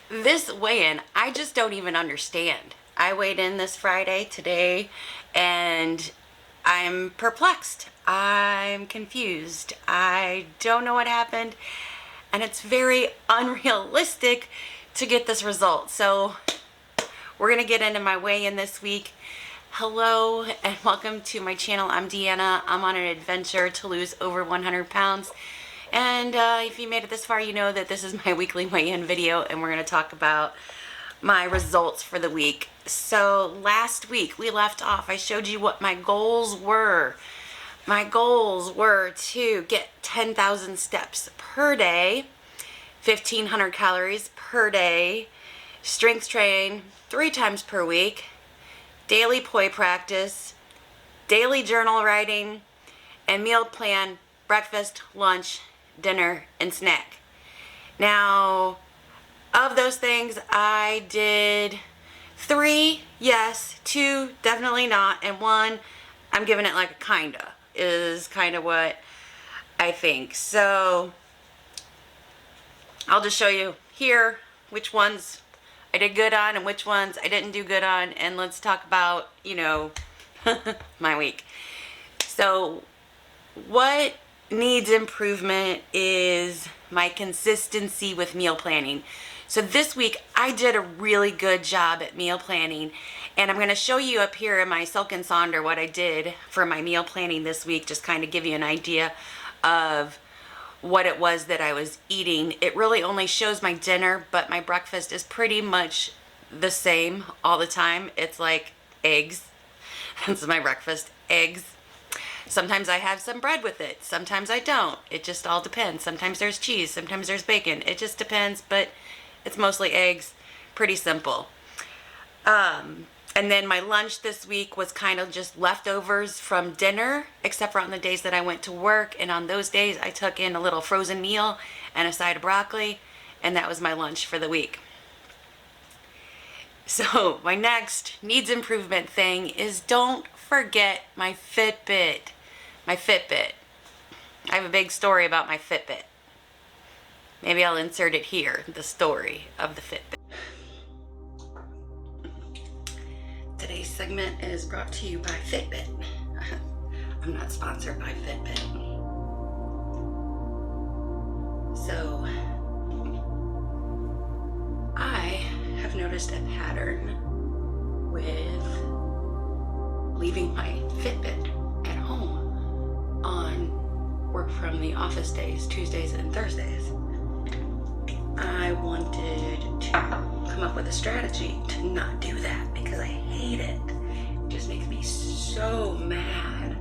This weigh-in, I just don't even understand. I weighed in this Friday today and I'm perplexed. I'm confused. I don't know what happened, and it's very unrealistic to get this result. So we're gonna get into my weigh-in this week. Hello and welcome to my channel. I'm Deanna. I'm on an adventure to lose over 100 pounds. And if you made it this far, you know that this is my weekly weigh-in video, and we're going to talk about my results for the week. So last week we left off, I showed you what my goals were. My goals were to get 10,000 steps per day, 1,500 calories per day, strength train 3 times per week, daily poi practice, daily journal writing, and meal plan breakfast, lunch, dinner, and snack. Now, of those things, I did 3, yes, 2, definitely not, and 1, I'm giving it like a kinda, is kind of what I think. So, I'll just show you here which ones I did good on and which ones I didn't do good on, and let's talk about, my week. So, what needs improvement is my consistency with meal planning. So this week I did a really good job at meal planning, and I'm going to show you up here in my Silk and Sonder what I did for my meal planning this week, just kind of give you an idea of what it was that I was eating. It really only shows my dinner, but my breakfast is pretty much the same all the time. It's like eggs. That's my breakfast, eggs. Sometimes I have some bread with it. Sometimes I don't. It just all depends. Sometimes there's cheese. Sometimes there's bacon. It just depends, but it's mostly eggs. Pretty simple. And then my lunch this week was kind of just leftovers from dinner, except for on the days that I went to work. And on those days, I took in a little frozen meal and a side of broccoli, and that was my lunch for the week. So my next needs improvement thing is don't forget my Fitbit. My Fitbit. I have a big story about my Fitbit. Maybe I'll insert it here, the story of the Fitbit. Today's segment is brought to you by Fitbit. I'm not sponsored by Fitbit. So, I have noticed a pattern with leaving my Fitbit at home on work from the office days, Tuesdays and Thursdays. I wanted to come up with a strategy to not do that because I hate it. It just makes me so mad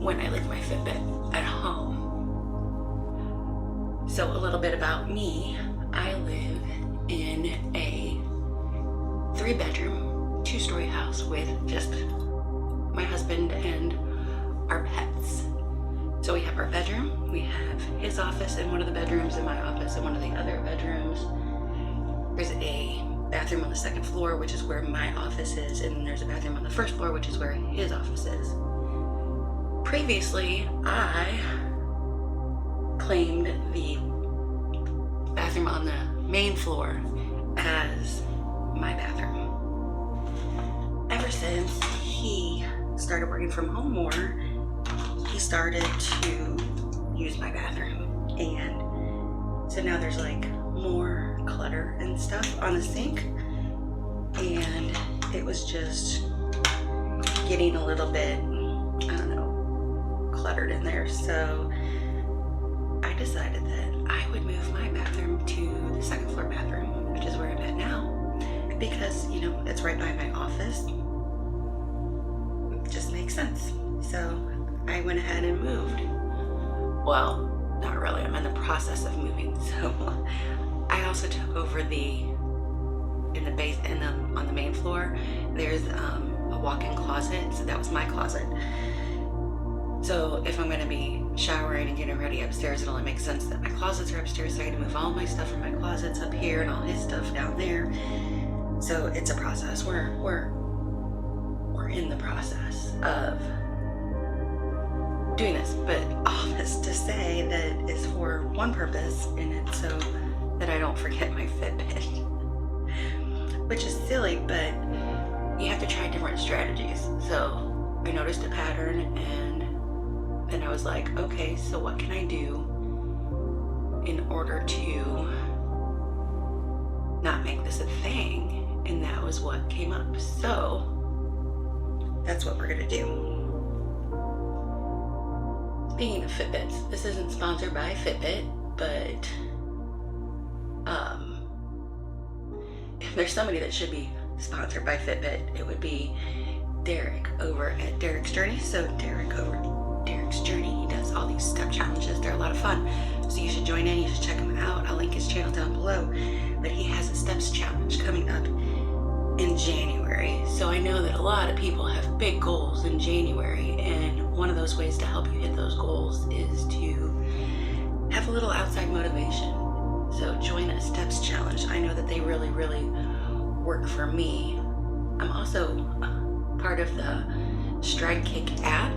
when I leave my Fitbit at home. So a little bit about me. I live in a 3-bedroom, 2-story house with just my husband and our pets. So we have our bedroom, we have his office in one of the bedrooms, and my office in one of the other bedrooms. There's a bathroom on the 2nd floor, which is where my office is, and there's a bathroom on the 1st floor, which is where his office is. Previously, I claimed the bathroom on the main floor as my bathroom. Ever since he started working from home more, he started to use my bathroom, and so now there's like more clutter and stuff on the sink, and it was just getting a little bit, I don't know, cluttered in there. So I decided that I would move my bathroom to the 2nd floor bathroom, which is where I'm at now, because it's right by my office. It just makes sense. So I went ahead and moved. Well, not really. I'm in the process of moving. So I also took over on the main floor. There's a walk-in closet. So that was my closet. So if I'm going to be showering and getting ready upstairs, it only makes sense that my closets are upstairs. So I had to move all my stuff from my closets up here and all his stuff down there. So it's a process. We're in the process of doing this, but all this to say that is for one purpose, and it's so that I don't forget my Fitbit. which is silly, but you have to try different strategies. So I noticed a pattern, and then I was like, okay, so what can I do in order to not make this a thing? And that was what came up. So that's what we're gonna do. Speaking of Fitbits, this isn't sponsored by Fitbit, but if there's somebody that should be sponsored by Fitbit, it would be Derek over at Derek's Journey. So Derek over at Derek's Journey, he does all these step challenges. They're a lot of fun. So you should join in, you should check him out. I'll link his channel down below. But he has a steps challenge coming up in January. So I know that a lot of people have big goals in January, and one of those ways to help you hit those goals is to have a little outside motivation. So join a steps challenge. I know that they really, really work for me. I'm also part of the Stride Kick app,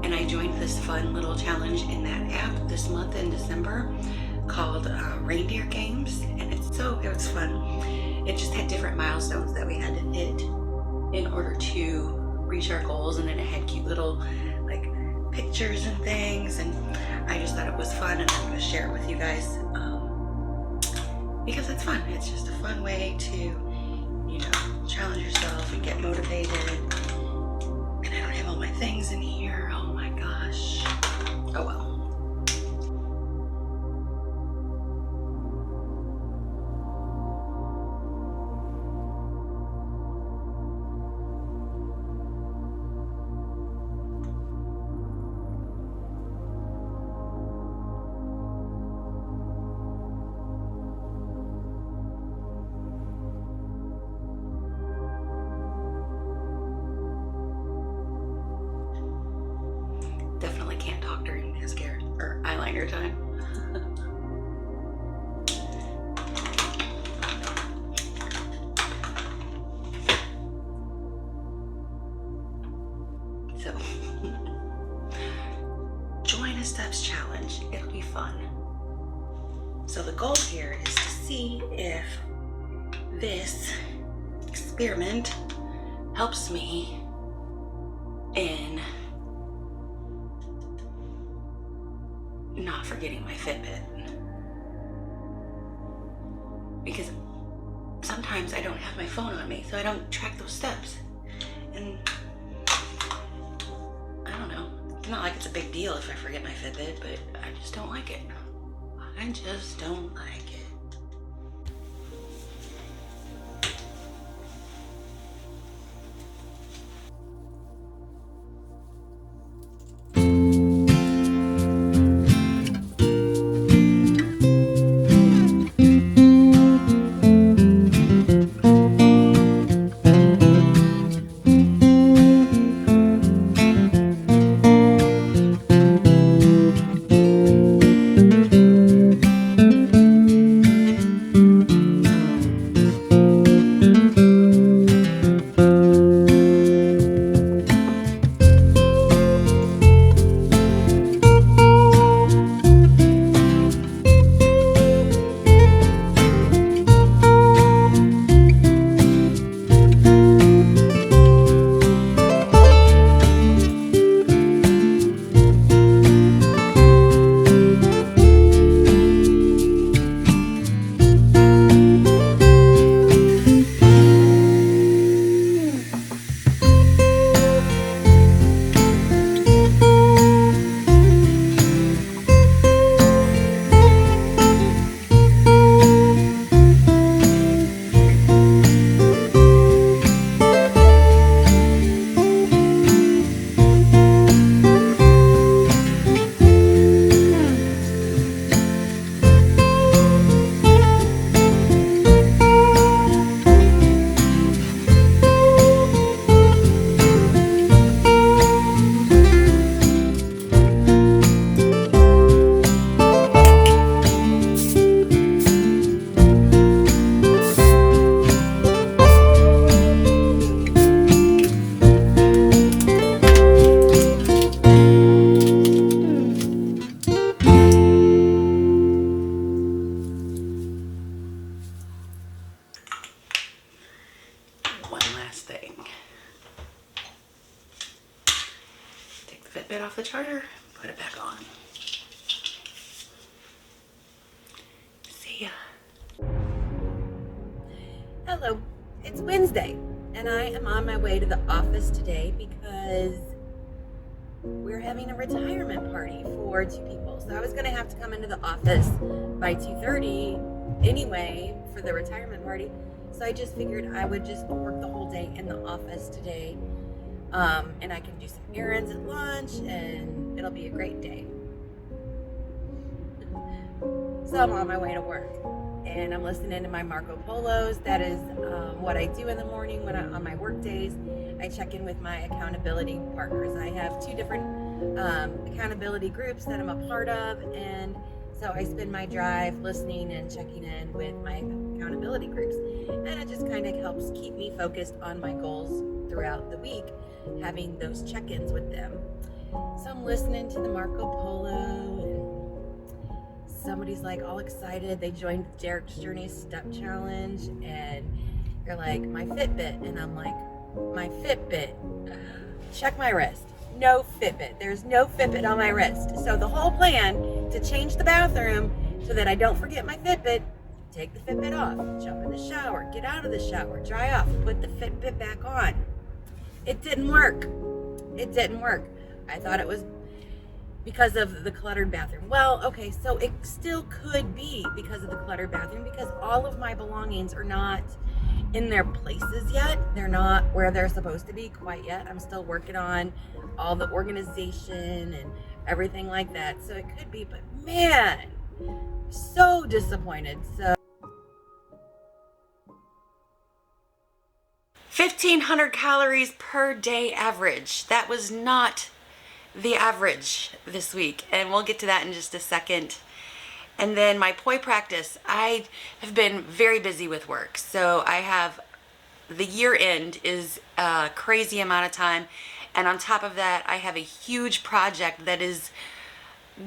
and I joined this fun little challenge in that app this month in December called Reindeer Games, and it was fun. It just had different milestones that we had to hit in order to reach our goals, and then it had cute little like pictures and things, and I just thought it was fun, and I'm going to share it with you guys because it's fun. It's just a fun way to, challenge yourself and get motivated. And I don't have all my things in here. Oh my gosh. Oh well. Definitely can't talk during mascara or eyeliner time. So, join a steps challenge. It'll be fun. So the goal here is to see if this experiment helps me in not forgetting my Fitbit, because sometimes I don't have my phone on me, so I don't track those steps, and I don't know, it's not like it's a big deal if I forget my Fitbit, but I just don't like it. I just don't like it. Fitbit off the charger, put it back on. See ya. Hello, it's Wednesday, and I am on my way to the office today because we're having a retirement party for 2 people. So I was gonna have to come into the office by 2:30 anyway for the retirement party. So I just figured I would just work the whole day in the office today. And I can do some errands at lunch, and it'll be a great day. So I'm on my way to work, and I'm listening to my Marco Polos. That is what I do in the morning when on my work days. I check in with my accountability partners. I have 2 different accountability groups that I'm a part of, and so I spend my drive listening and checking in with my accountability groups, and it just kind of helps keep me focused on my goals throughout the week, having those check-ins with them. So I'm listening to the Marco Polo, and somebody's like all excited. They joined Derek's Journey Step Challenge, and they're like, my Fitbit, and I'm like, my Fitbit. Check my wrist. No Fitbit. There's no Fitbit on my wrist. So the whole plan to change the bathroom so that I don't forget my Fitbit, take the Fitbit off, jump in the shower, get out of the shower, dry off, put the Fitbit back on. It didn't work. It didn't work. I thought it was because of the cluttered bathroom. Well, okay, so it still could be because of the cluttered bathroom, because all of my belongings are not in their places yet. They're not where they're supposed to be quite yet. I'm still working on all the organization and everything like that. So it could be, but man, so disappointed. So 1,500 calories per day average. That was not the average this week, and we'll get to that in just a second. And then my poi practice. I have been very busy with work, so I have the year end is a crazy amount of time, and on top of that I have a huge project that is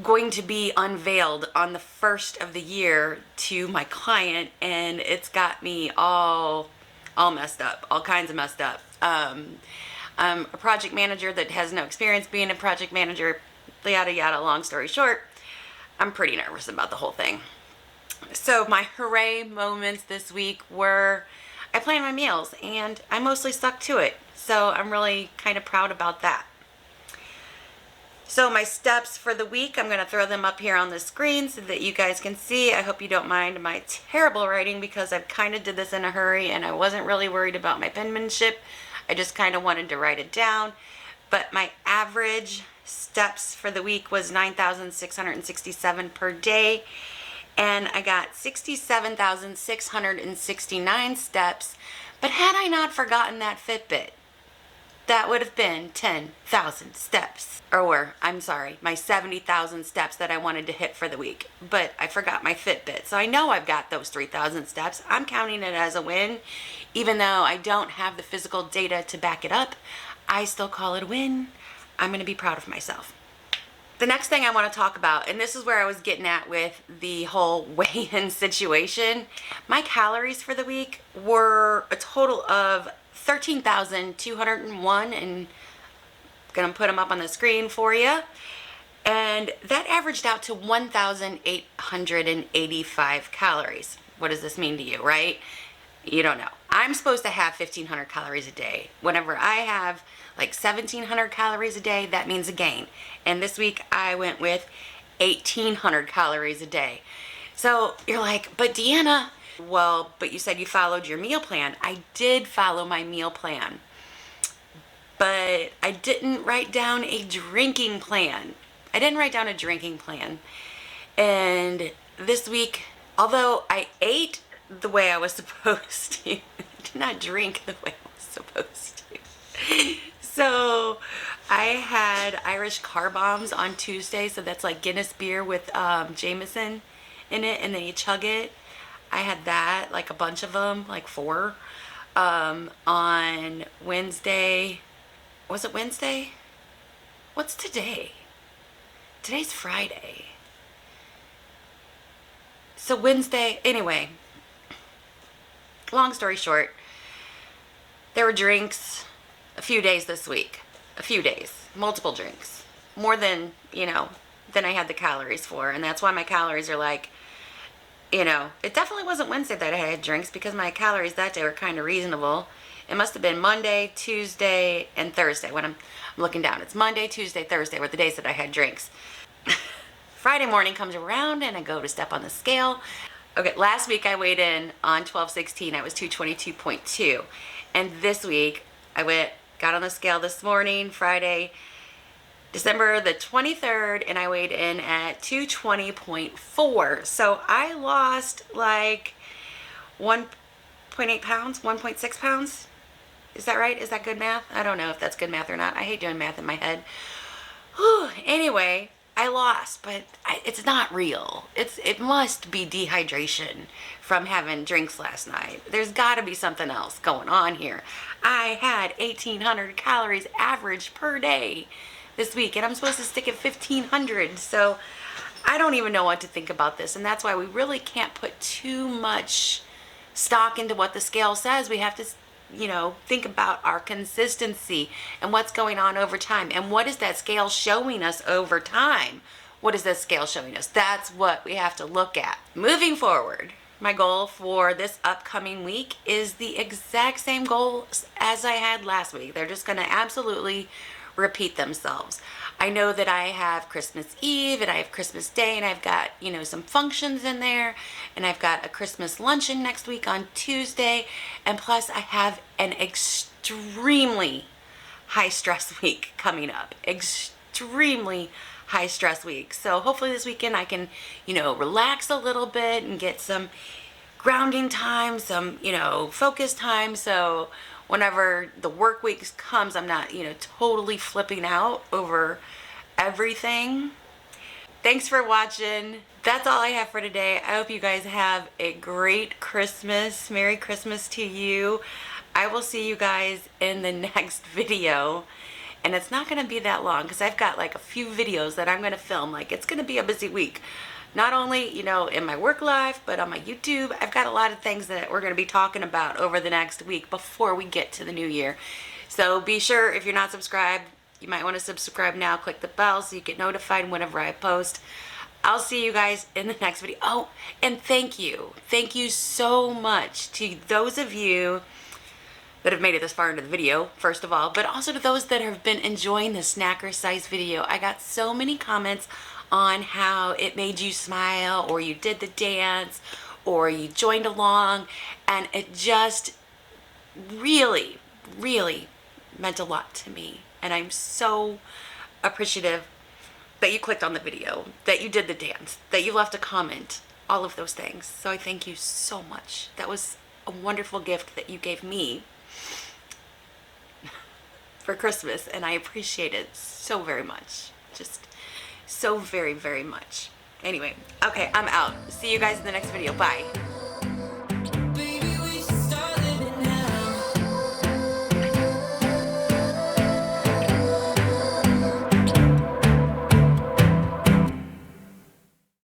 going to be unveiled on the 1st of the year to my client, and it's got me all messed up, all kinds of messed up. I'm a project manager that has no experience being a project manager, yada yada. Long story short, I'm pretty nervous about the whole thing. So my hooray moments this week were I planned my meals, and I mostly stuck to it. So I'm really kind of proud about that. So my steps for the week, I'm going to throw them up here on the screen so that you guys can see. I hope you don't mind my terrible writing, because I kind of did this in a hurry and I wasn't really worried about my penmanship. I just kind of wanted to write it down. But my average steps for the week was 9,667 per day. And I got 67,669 steps. But had I not forgotten that Fitbit, that would have been 10,000 steps. Or, I'm sorry, my 70,000 steps that I wanted to hit for the week. But I forgot my Fitbit. So I know I've got those 3,000 steps. I'm counting it as a win. Even though I don't have the physical data to back it up, I still call it a win. I'm going to be proud of myself. The next thing I want to talk about, and this is where I was getting at with the whole weigh-in situation, my calories for the week were a total of 13,201, and I'm going to put them up on the screen for you. And that averaged out to 1,885 calories. What does this mean to you, right? You don't know. I'm supposed to have 1,500 calories a day. Whenever I have like 1,700 calories a day, that means a gain. And this week I went with 1,800 calories a day. So you're like, but Deanna, well, but you said you followed your meal plan. I did follow my meal plan, but I didn't write down a drinking plan. And this week, although I ate the way I was supposed to, I did not drink the way I was supposed to. So I had Irish car bombs on Tuesday, so that's like Guinness beer with Jameson in it, and then you chug it. I had that, like a bunch of them, like 4. On Wednesday, was it Wednesday? What's today? Today's Friday. So Wednesday, anyway, long story short, there were drinks a few days this week. Multiple drinks. more than, than I had the calories for. And that's why my calories are like, it definitely wasn't Wednesday that I had drinks because my calories that day were kind of reasonable. It must have been Monday, Tuesday, and Thursday when I'm looking down. It's Monday, Tuesday, Thursday were the days that I had drinks. Friday morning comes around and I go to step on the scale. Okay, last week I weighed in on 12/16. I was 222.2. And this week got on the scale this morning, Friday, December the 23rd, and I weighed in at 220.4. So I lost like 1.8 pounds, 1.6 pounds. Is that right? Is that good math? I don't know if that's good math or not. I hate doing math in my head. Whew. Anyway, I lost, but it's not real. It must be dehydration from having drinks last night. There's got to be something else going on here. I had 1,800 calories average per day this week, and I'm supposed to stick at 1,500. So I don't even know what to think about this, and that's why we really can't put too much stock into what the scale says. We have to think about our consistency and what's going on over time. And what is that scale showing us over time? What is that scale showing us? That's what we have to look at. Moving forward, my goal for this upcoming week is the exact same goal as I had last week. They're just going to absolutely repeat themselves. I know that I have Christmas Eve and I have Christmas Day and I've got, some functions in there, and I've got a Christmas luncheon next week on Tuesday, and plus I have an extremely high stress week coming up. Extremely high stress week. So hopefully this weekend I can, relax a little bit and get some grounding time, some, focus time, so whenever the work week comes, I'm not, totally flipping out over everything. Thanks for watching. That's all I have for today. I hope you guys have a great Christmas. Merry Christmas to you. I will see you guys in the next video. And it's not going to be that long because I've got like a few videos that I'm going to film. Like, it's going to be a busy week. Not only, in my work life, but on my YouTube. I've got a lot of things that we're going to be talking about over the next week before we get to the new year. So be sure, if you're not subscribed, you might want to subscribe now. Click the bell so you get notified whenever I post. I'll see you guys in the next video. Oh, and thank you. Thank you so much to those of you that have made it this far into the video, first of all, but also to those that have been enjoying the snacker size video. I got so many comments on how it made you smile, or you did the dance, or you joined along, and it just really, really meant a lot to me. And I'm so appreciative that you clicked on the video, that you did the dance, that you left a comment, all of those things. So I thank you so much. That was a wonderful gift that you gave me for Christmas, and I appreciate it so very much. Just so very, very much. Anyway, okay, I'm out. See you guys in the next video. Bye.